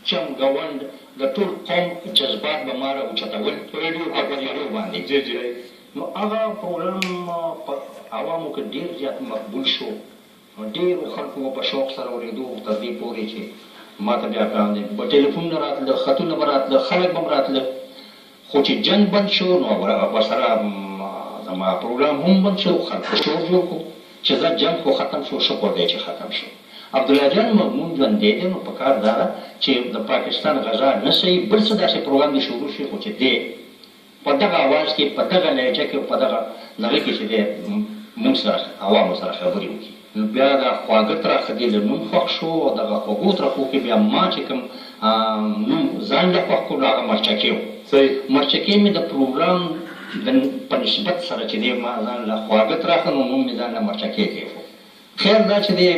چمګوند د ټول قوم جذبات به ما راوچتول په رادیو باندې. جی جی. نو هغه پروګرام په عوامو کې ډېر زیات مقبول شو. ډېرو خلکو په شوق سره اورېدو تر دې پورې چې ما ته بیا په ټلیفونونه راتله، خطونه به راتله، خلک به م راتله. خو چې جنګ بند شو نو ورسره زما پروګرام هم بند شو. خلکو شور جوړ کړو چې زه جنګ خو ختم شو، شکر دی چې ختم شو. عبدالله جان مضمون ژوندی دی، نو پکار دا ده چې د پاکستان غزا نه صحیح بل څه داسې پروګرام دې شروع شي، خو چې دی په دغه اواز کې، په دغه لهجه کې، په دغه نغې کې چې دی موږ سره عوامو سره خبرې وکړي. نو بیا دا خواږه ترخه دې له نوم خوښ شو. دغه خوږو ترخو کې بیا ما چې کوم نوم ځان له خوښ کړو هغه مرچکې و. صحیح. مرچکې مې د پروګرام په نسبت سره چې دی ما ځان له خواږه ترخه نو نوم مې ځان له مرچکې کېښود. خیر دا چې دی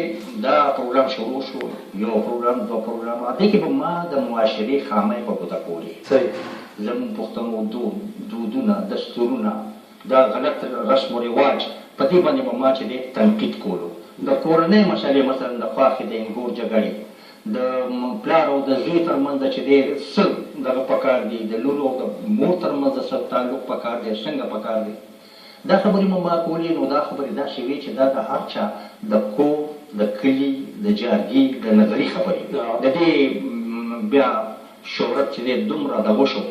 دا پروګرام شروع شو، یو پروګرام، دوه پروګرام، دې کې به ما د معاشرې خامۍ په ګوته کولې. صحیح. زموږ پښتنو دودونه، دستورونه، دا غلط رسم و رواج، په دې باندې به ما چې دی تنقید کولو. د کورنۍ مسلې، مثلا د خواښې د انګور جګړې، د پلار او د زوی ترمنځ چې دی څه دغه پکار دي، د لور او د مور ترمنځ څه تعلق پکار دی، څنګه پکار دی، دا خبرې مو ما کولې. نو دا خبرې داسې وې چې دا د هر چا د کور، د کلي، د جارګي، د نظري خبرې د دې بیا شهرت چې دی دومره دغه شو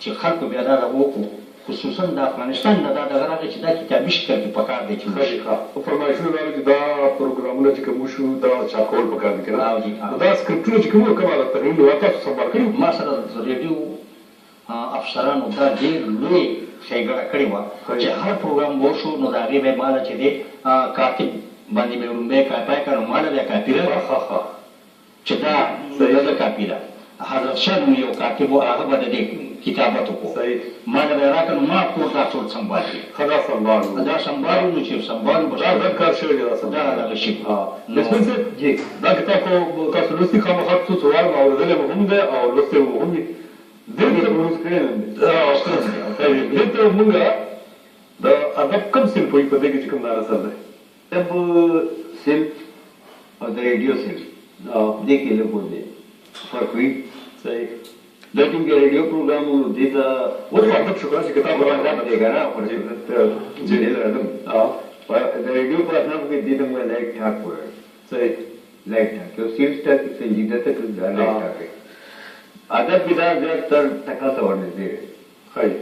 چې خلکو بیا دا وکړو، خصوصا د افغانستان نه دا دغه راغی چې دا کتابي شکل کې پکار دی چې وشي. فرمایشونه راغلي چې دا پروګرامونه چې کوم وشو دا چاپ کول پکار دي که نه؟ دا سکرپټونه چې کوم کومه تقریبا نو تاسو سمبال کړي؟ ما سره د ریډیو افسرانو دا ډېر لوی ښېګړه کړې وه چې هر پروګرام وشو نو د هغې به یې ماله چې دی کاتب باندې به یې لومبی کاپی کړه، نو ماله بیا کاپي ده چې دا د کاپي ده. حضرت شاه نوم یو کاتب و، هغه به د دې کتابت وکړو، ماله به یې راکړه، نو ما کور دا ټول سمبال کړي. دا سمبالو، دا سمبالو، نو چې سمبالو به دا ګډ کار شوی دی. دا دغه شي. لسمن صاحب جی، دا کتاب خو تاسو لوستي خامخا څو څه وایي، اورېدلی مو هم دی او لوستی مو هم دي. دلته مونږ د ادب کوم صنف وایي په دې کې چې کوم دا اثر دی؟ ادب صنف او د ریډیو صنف دې کې لږ فرق وي. صحیح. دا ټینګه ریډیو پروګرامونه دې ته اوس په ادب شو چې کتاب ادب دی که نه، خو د ریډیو په اصنافو کې دې ته موږ لایق ټاک وایو. صحیح. لایق ټاک یو سیریس ټاک، سنجیده ټاک، دا لایق ټاک دی. ادب کې دا زیات تر ټکا ته ورنږدې دی. ښایي.